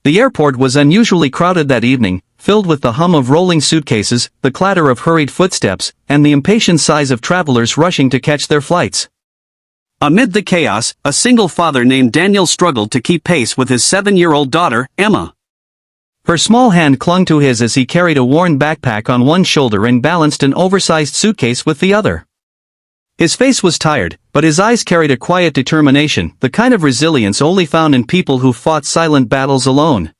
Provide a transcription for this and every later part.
The airport was unusually crowded that evening, filled with the hum of rolling suitcases, the clatter of hurried footsteps, and the impatient sighs of travelers rushing to catch their flights. Amid the chaos, a single father named Daniel struggled to keep pace with his 7-year-old daughter, Emma. Her small hand clung to his as he carried a worn backpack on one shoulder and balanced an oversized suitcase with the other. His face was tired, but his eyes carried a quiet determination, the kind of resilience only found in people who fought silent battles alone.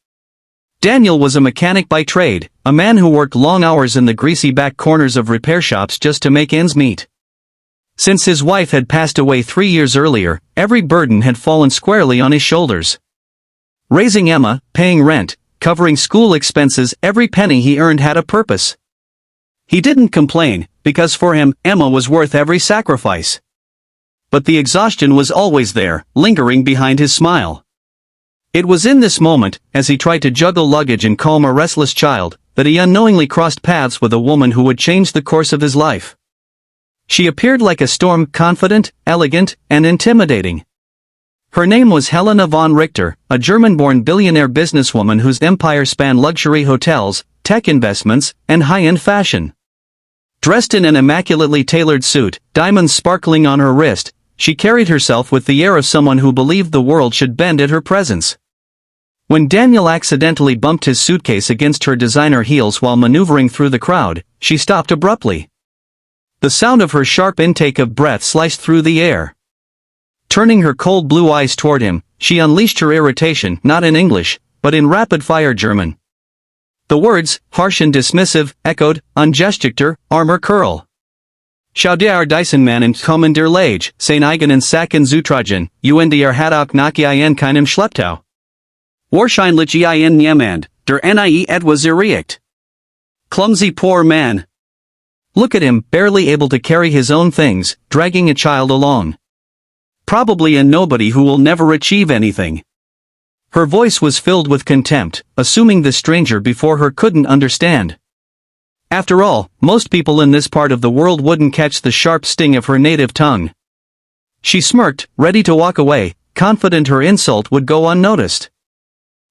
Daniel was a mechanic by trade, a man who worked long hours in the greasy back corners of repair shops just to make ends meet. Since his wife had passed away 3 years earlier, every burden had fallen squarely on his shoulders. Raising Emma, paying rent, covering school expenses, every penny he earned had a purpose. He didn't complain, because for him, Emma was worth every sacrifice. But the exhaustion was always there, lingering behind his smile. It was in this moment, as he tried to juggle luggage and calm a restless child, that he unknowingly crossed paths with a woman who would change the course of his life. She appeared like a storm, confident, elegant, and intimidating. Her name was Helena von Richter, a German-born billionaire businesswoman whose empire spanned luxury hotels, tech investments, and high-end fashion. Dressed in an immaculately tailored suit, diamonds sparkling on her wrist, she carried herself with the air of someone who believed the world should bend at her presence. When Daniel accidentally bumped his suitcase against her designer heels while maneuvering through the crowd, she stopped abruptly. The sound of her sharp intake of breath sliced through the air. Turning her cold blue eyes toward him, she unleashed her irritation, not in English, but in rapid-fire German. The words, harsh and dismissive, echoed, ungesticter, armor curl. Schau dir diesen Mann in kommen der Lage, sein eigenen Sachen zutragen, und hat auch nach in keinem Schlepptau. Wahrscheinlich in niemand, der nie etwas erreicht. Clumsy poor man. Look at him, barely able to carry his own things, dragging a child along. Probably a nobody who will never achieve anything. Her voice was filled with contempt, assuming the stranger before her couldn't understand. After all, most people in this part of the world wouldn't catch the sharp sting of her native tongue. She smirked, ready to walk away, confident her insult would go unnoticed.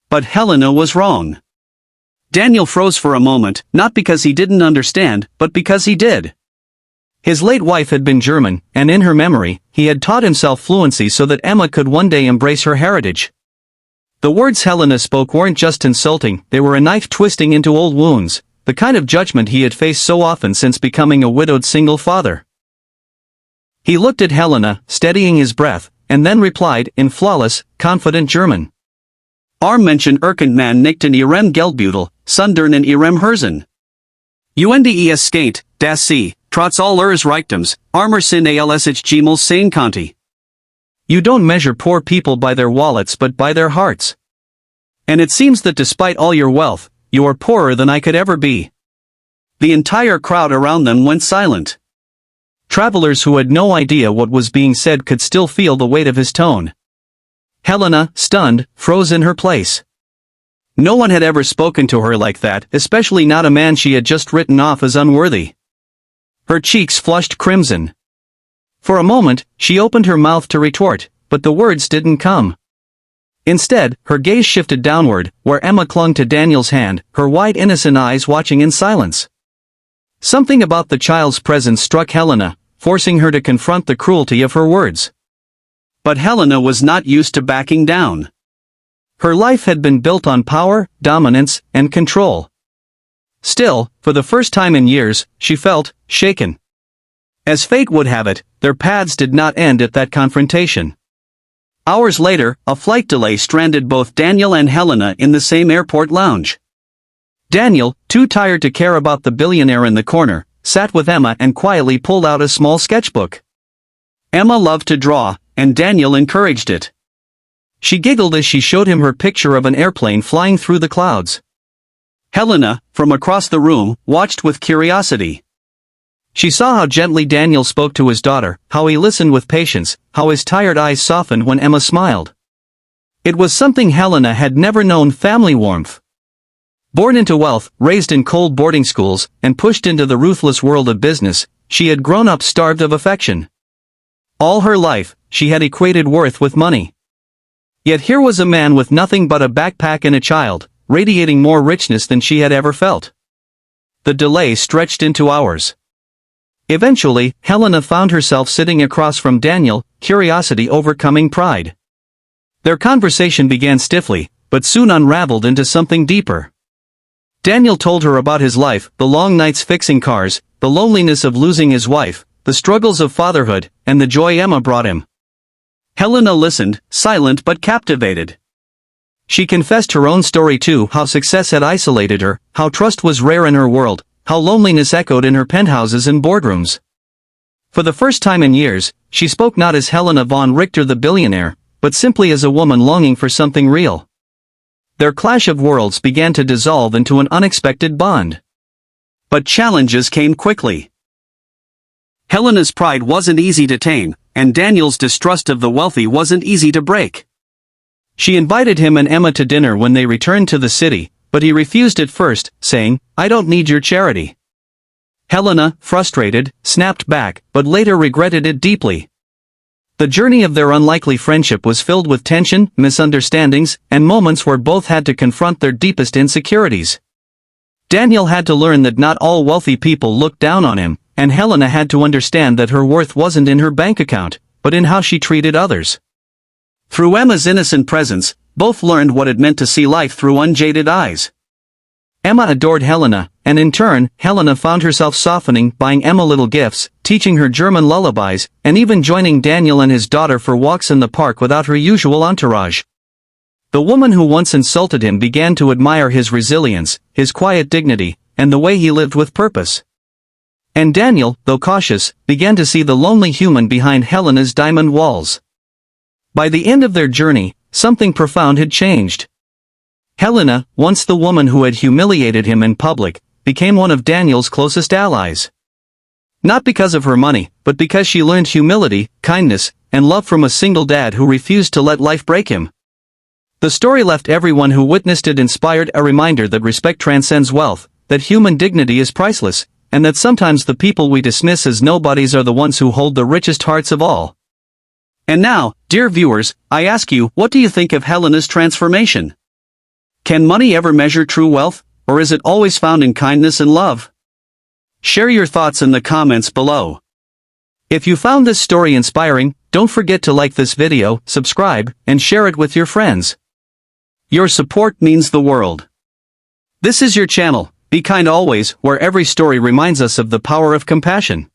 But Helena was wrong. Daniel froze for a moment, not because he didn't understand, but because he did. His late wife had been German, and in her memory, he had taught himself fluency so that Emma could one day embrace her heritage. The words Helena spoke weren't just insulting, they were a knife twisting into old wounds, the kind of judgment he had faced so often since becoming a widowed single father. He looked at Helena, steadying his breath, and then replied in flawless, confident German. Menschen erkennt man nicht in ihrem Geldbeutel, sondern in ihrem Herzen. Und es skate, dass sie, trotz all ihres Reichtums, armer sind als ich jemals sein konnte. You don't measure poor people by their wallets but by their hearts. And it seems that despite all your wealth, you are poorer than I could ever be. The entire crowd around them went silent. Travelers who had no idea what was being said could still feel the weight of his tone. Helena, stunned, froze in her place. No one had ever spoken to her like that, especially not a man she had just written off as unworthy. Her cheeks flushed crimson. For a moment, she opened her mouth to retort, but the words didn't come. Instead, her gaze shifted downward, where Emma clung to Daniel's hand, her wide innocent eyes watching in silence. Something about the child's presence struck Helena, forcing her to confront the cruelty of her words. But Helena was not used to backing down. Her life had been built on power, dominance, and control. Still, for the first time in years, she felt shaken. As fate would have it, their paths did not end at that confrontation. Hours later, a flight delay stranded both Daniel and Helena in the same airport lounge. Daniel, too tired to care about the billionaire in the corner, sat with Emma and quietly pulled out a small sketchbook. Emma loved to draw, and Daniel encouraged it. She giggled as she showed him her picture of an airplane flying through the clouds. Helena, from across the room, watched with curiosity. She saw how gently Daniel spoke to his daughter, how he listened with patience, how his tired eyes softened when Emma smiled. It was something Helena had never known: family warmth. Born into wealth, raised in cold boarding schools, and pushed into the ruthless world of business, she had grown up starved of affection. All her life, she had equated worth with money. Yet here was a man with nothing but a backpack and a child, radiating more richness than she had ever felt. The delay stretched into hours. Eventually, Helena found herself sitting across from Daniel, curiosity overcoming pride. Their conversation began stiffly, but soon unraveled into something deeper. Daniel told her about his life, the long nights fixing cars, the loneliness of losing his wife, the struggles of fatherhood, and the joy Emma brought him. Helena listened, silent but captivated. She confessed her own story too, how success had isolated her, how trust was rare in her world, how loneliness echoed in her penthouses and boardrooms. For the first time in years, she spoke not as Helena von Richter the billionaire, but simply as a woman longing for something real. Their clash of worlds began to dissolve into an unexpected bond. But challenges came quickly. Helena's pride wasn't easy to tame, and Daniel's distrust of the wealthy wasn't easy to break. She invited him and Emma to dinner when they returned to the city, but he refused at first, saying, "I don't need your charity." Helena, frustrated, snapped back, but later regretted it deeply. The journey of their unlikely friendship was filled with tension, misunderstandings, and moments where both had to confront their deepest insecurities. Daniel had to learn that not all wealthy people looked down on him, and Helena had to understand that her worth wasn't in her bank account, but in how she treated others. Through Emma's innocent presence, both learned what it meant to see life through unjaded eyes. Emma adored Helena, and in turn, Helena found herself softening, buying Emma little gifts, teaching her German lullabies, and even joining Daniel and his daughter for walks in the park without her usual entourage. The woman who once insulted him began to admire his resilience, his quiet dignity, and the way he lived with purpose. And Daniel, though cautious, began to see the lonely human behind Helena's diamond walls. By the end of their journey, something profound had changed. Helena, once the woman who had humiliated him in public, became one of Daniel's closest allies. Not because of her money, but because she learned humility, kindness, and love from a single dad who refused to let life break him. The story left everyone who witnessed it inspired, a reminder that respect transcends wealth, that human dignity is priceless, and that sometimes the people we dismiss as nobodies are the ones who hold the richest hearts of all. And now, dear viewers, I ask you, what do you think of Helena's transformation? Can money ever measure true wealth, or is it always found in kindness and love? Share your thoughts in the comments below. If you found this story inspiring, don't forget to like this video, subscribe, and share it with your friends. Your support means the world. This is your channel, Be Kind Always, where every story reminds us of the power of compassion.